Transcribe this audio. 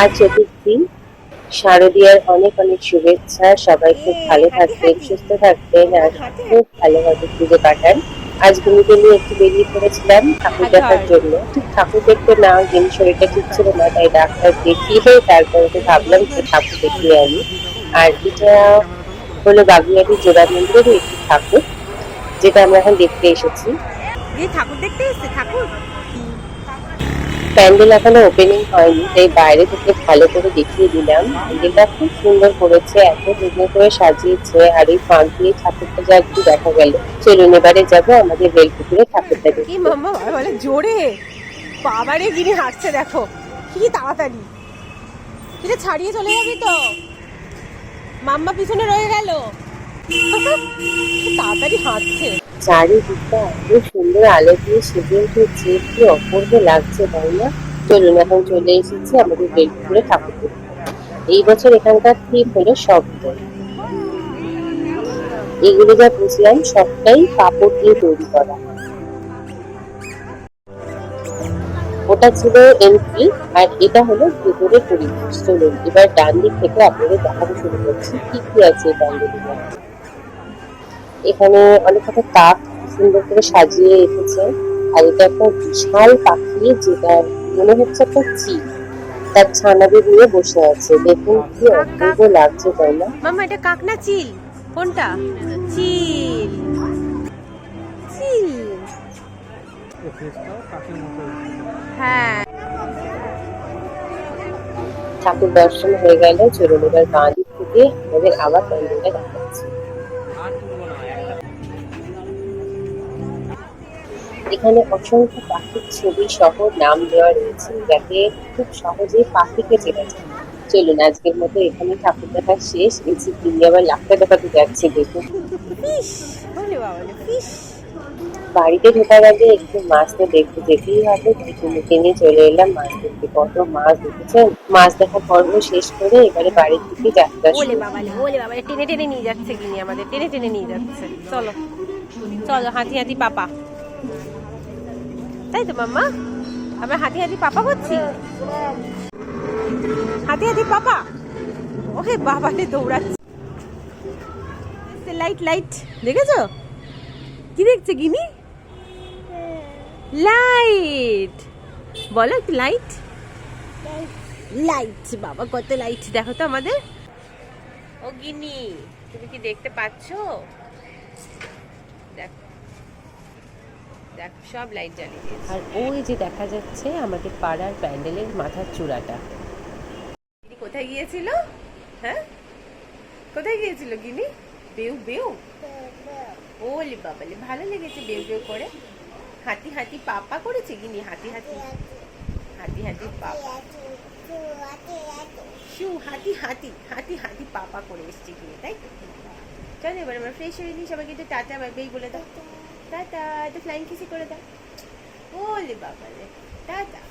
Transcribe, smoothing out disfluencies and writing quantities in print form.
আর চতুর্থী শারদীয়ার অনেক অনেক শুভেচ্ছা। সবাই খুব ভালো হাঁটি থাকবেন, হাঁটি সুস্থ থাকবেন মাম্মা আর হাঁটি খুব হাঁটি ভালোভাবে পুজো কাটান। আজ গুলিকে নিয়ে একটু বেরিয়ে পড়েছিলাম ঠাকুর দেখার ধর জন্য। ঠিক ঠাকুর দেখতে না, জিনিস শরীরটা ঠিক ছিল না, তাই ডাক্তার দেখিয়ে তারপরে তো ভাবলাম যে ঠাকুর দেখিয়ে আনি। আর এটা হলো বাগুইআটি জোড়া মন্দিরেরই একটি ঠাকুর, যেটা আমরা এখন দেখতে এসেছি। এই ঠাকুর দেখতে এসছে ঠাকুর। প্যান্ডেল এখনো ওপেনিং হয়নি, তাই বাইরে থেকে ভালো করে দেখিয়ে দিলাম। প্যান্ডেলটা খুব সুন্দর করেছে, এত যত্ন করে সাজিয়েছে। আর এই ফাঁক দিয়ে ঠাকুরটা যা একটু দেখা গেল। চলুন এবারে যাবো আমাদের বেলপুকুরে ঠাকুরটা কি দেখতে। মাম্মা বাবা বলে জোরে, বাবারে গিনি হাঁটছে দেখো কি তাড়াতাড়ি। কিরে ছাড়িয়ে চলে যাবি তো, মাম্মা পিছনে রয়ে গেল। কি তাড়াতাড়ি হাঁটছে। চারিদিকটা এত সুন্দর আলো দিয়ে সেজে উঠেছে, কি অপূর্ব লাগছে তাই না? চলুন এখন চলে এসেছি আমাদের বেলপুকুরে ঠাকুর দেখতে। এই বছর এখানকার থিম হলো শব্দ। এগুলো যা বুঝলাম সবটাই কাপড় দিয়ে তৈরি করা। ওটা ছিল এন্ট্রি, আর এটা হলো ভেতরের পরিবেশ। চলুন এবার ডান দিক থেকে আপনাদের দেখানো শুরু করছি কি কি আছে এই প্যান্ডেলের মধ্যে। এখানে অনেক কটা কাপ সুন্দর করে সাজিয়ে রেখেছে। আর এটা একটা বিশাল পাখি, যেটা মনে হচ্ছে একটা চিল, তার ছানাদের নিয়ে বসে আছে। দেখুন কি কাক কাক অপূর্ব লাগছে তাই না? মাম্মা এটা কাক না চিল? কোনটা? চিল চিল। হ্যাঁ ঠাকুর দর্শন হয়ে গেল। চলুন এবার বাঁ দিক থেকে আমাদের আবার প্যান্ডেলটা দেখাচ্ছি। এখানে অসংখ্য পাখির ছবি সহ নাম দেওয়া রয়েছে, যাতে খুব সহজেই পাখিকে চেনা যায়। চলুন আজকের মতো এখানে ঠাকুর দেখা শেষ। এসে তিনি আবার লাফটা দেখাতে যাচ্ছে, দেখুন। ফিশ, বলে বাবা ফিশ। বাড়িতে ঢোকার আগে একটু মাছ তো দেখতে যেতেই হবে, তাই কুমুকে নিয়ে চলে এলাম মাছ দেখতে। কত মাছ দেখেছেন। মাছ দেখা পর্ব শেষ করে এবারে বাড়ির দিকে যাত্রা ওলে শুরু। বাবালে ওলে বাবালে টেনে টেনে নিয়ে যাচ্ছে গিনি, আমাদের টেনে টেনে নিয়ে যাচ্ছে। চলো চলো হাঁটি হাঁটি পাপা, তাই তো মাম্মা? আমরা হাঁটি হাঁটি পাপা করছি, হাঁটি হাঁটি পাপা। ওহে বাবালে দৌড়াচ্ছে। লাইট লাইট দেখেছো? কি দেখছে গিনি? লাইট, বলো একটু লাইট। লাইট বাবা, কত লাইট দেখো তো আমাদের। ও গিনি, তুমি কি দেখতে পাচ্ছো? দেখো দেখো সব লাইট জ্বালিয়ে দিয়েছে। আর ওই যে দেখা যাচ্ছে আমাদের পাড়ার প্যান্ডেলের মাথার চূড়াটা। গিনি কোথায় গিয়েছিল? হ্যাঁ কোথায় গিয়েছিল গিনি? বেউ বেউ। ওলে বাবালে ভালো লেগেছে বেউ বেউ করে। হাঁটি হাঁটি পাপা করেছে গিনি, হাঁটি হাঁটি হাঁটি হাঁটি পাপা। শু হাঁটি হাঁটি হাঁটি হাঁটি পাপা করে এসছে গিয়ে, তাই তো? চলো এবার আমরা ফ্রেশ হয়ে নিই, সবাইকে একটু টাটা বাই বাই বলে দাও। টাটা, একটু ফ্লাইং কিসি করে দাও। ওলে বাবালে টাটা।